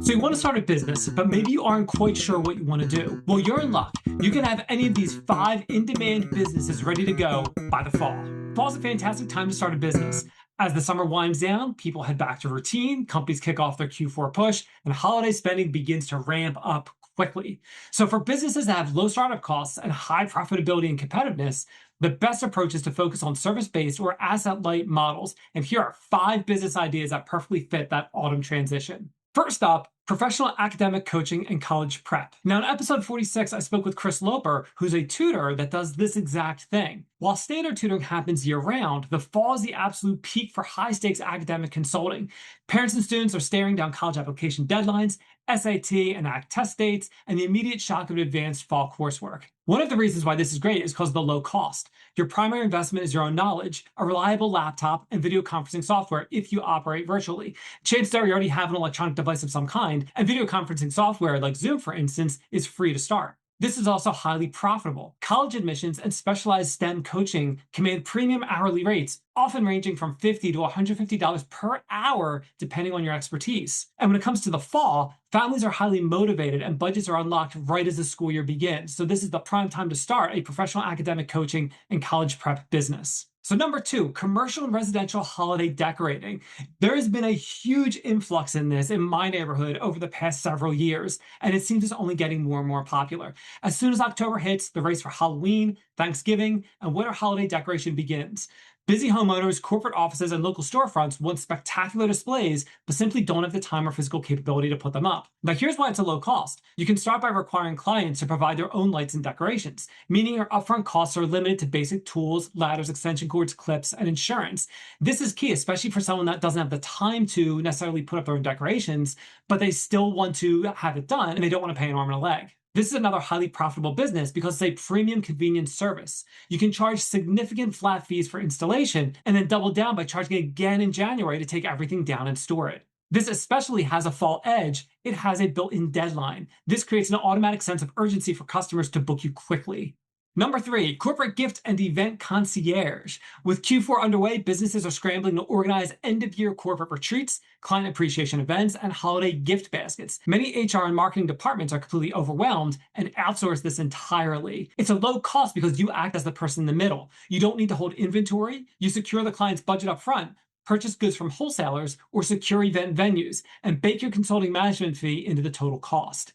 So you want to start a business, but maybe you aren't quite sure what you want to do. Well, you're in luck. You can have any of these 5 in-demand businesses ready to go by the fall. Fall's a fantastic time to start a business. As the summer winds down, people head back to routine, companies kick off their Q4 push, and holiday spending begins to ramp up quickly. So for businesses that have low startup costs and high profitability and competitiveness, the best approach is to focus on service-based or asset-light models. And here are 5 business ideas that perfectly fit that autumn transition. First up, professional academic coaching and college prep. Now, in episode 46, I spoke with Chris Loper, who's a tutor that does this exact thing. While standard tutoring happens year round, the fall is the absolute peak for high stakes academic consulting. Parents and students are staring down college application deadlines, SAT and ACT test dates, and the immediate shock of advanced fall coursework. One of the reasons why this is great is because of the low cost. Your primary investment is your own knowledge, a reliable laptop, and video conferencing software if you operate virtually. Chances are you already have an electronic device of some kind, and video conferencing software like Zoom, for instance, is free to start. This is also highly profitable. College admissions and specialized STEM coaching command premium hourly rates, often ranging from $50 to $150 per hour, depending on your expertise. And when it comes to the fall, families are highly motivated and budgets are unlocked right as the school year begins. So this is the prime time to start a professional academic coaching and college prep business. So number 2, commercial and residential holiday decorating. There has been a huge influx in this in my neighborhood over the past several years, and it seems it's only getting more and more popular. As soon as October hits, the race for Halloween, Thanksgiving, and winter holiday decoration begins. Busy homeowners, corporate offices, and local storefronts want spectacular displays, but simply don't have the time or physical capability to put them up. Now, here's why it's a low cost. You can start by requiring clients to provide their own lights and decorations, meaning your upfront costs are limited to basic tools, ladders, extension cords, clips, and insurance. This is key, especially for someone that doesn't have the time to necessarily put up their own decorations, but they still want to have it done and they don't want to pay an arm and a leg. This is another highly profitable business because it's a premium convenience service. You can charge significant flat fees for installation and then double down by charging again in January to take everything down and store it. This especially has a fall edge. It has a built-in deadline. This creates an automatic sense of urgency for customers to book you quickly. Number 3, corporate gift and event concierge. With Q4 underway, businesses are scrambling to organize end-of-year corporate retreats, client appreciation events, and holiday gift baskets. Many HR and marketing departments are completely overwhelmed and outsource this entirely. It's a low cost because you act as the person in the middle. You don't need to hold inventory. You secure the client's budget up front, purchase goods from wholesalers, or secure event venues, and bake your consulting management fee into the total cost.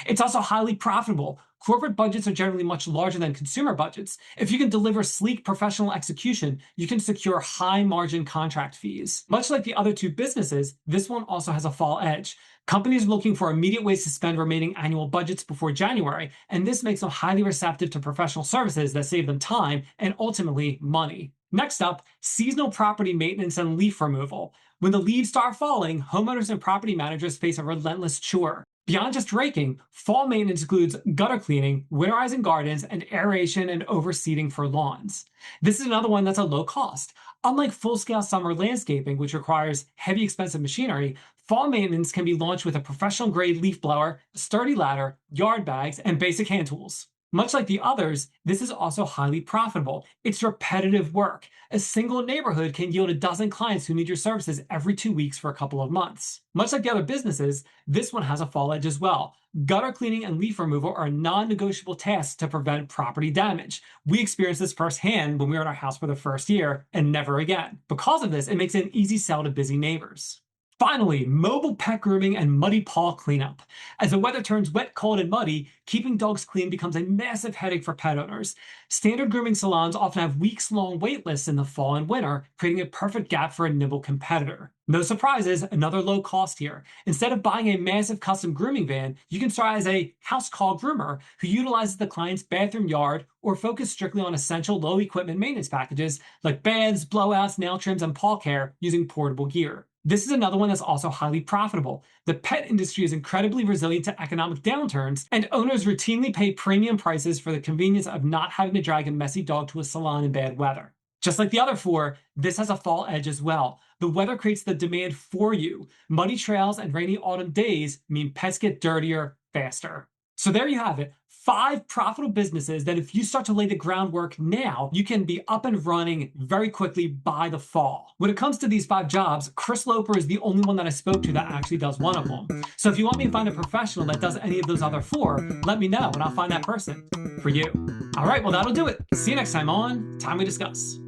It's also highly profitable. Corporate budgets are generally much larger than consumer budgets. If you can deliver sleek professional execution, you can secure high margin contract fees. Much like the other 2 businesses, this one also has a fall edge. Companies are looking for immediate ways to spend remaining annual budgets before January, and this makes them highly receptive to professional services that save them time and ultimately money. Next up, seasonal property maintenance and leaf removal. When the leaves start falling, homeowners and property managers face a relentless chore. Beyond just raking, fall maintenance includes gutter cleaning, winterizing gardens, and aeration and overseeding for lawns. This is another one that's a low cost. Unlike full-scale summer landscaping, which requires heavy, expensive machinery, fall maintenance can be launched with a professional-grade leaf blower, a sturdy ladder, yard bags, and basic hand tools. Much like the others, this is also highly profitable. It's repetitive work. A single neighborhood can yield a dozen clients who need your services every 2 weeks for a couple of months. Much like the other businesses, this one has a fall edge as well. Gutter cleaning and leaf removal are non-negotiable tasks to prevent property damage. We experienced this firsthand when we were in our house for the first year, and never again. Because of this, it makes it an easy sell to busy neighbors. Finally, mobile pet grooming and muddy paw cleanup. As the weather turns wet, cold, and muddy, keeping dogs clean becomes a massive headache for pet owners. Standard grooming salons often have weeks-long wait lists in the fall and winter, creating a perfect gap for a nimble competitor. No surprises, another low cost here. Instead of buying a massive custom grooming van, you can start as a house call groomer who utilizes the client's bathroom yard or focus strictly on essential low equipment maintenance packages like baths, blowouts, nail trims, and paw care using portable gear. This is another one that's also highly profitable. The pet industry is incredibly resilient to economic downturns, and owners routinely pay premium prices for the convenience of not having to drag a messy dog to a salon in bad weather. Just like the other 4, this has a fall edge as well. The weather creates the demand for you. Muddy trails and rainy autumn days mean pets get dirtier faster. So there you have it, 5 profitable businesses that if you start to lay the groundwork now, you can be up and running very quickly by the fall. When it comes to these 5 jobs, Chris Loper is the only one that I spoke to that actually does one of them. So if you want me to find a professional that does any of those other 4, let me know and I'll find that person for you. All right, well, that'll do it. See you next time on Time We Discuss.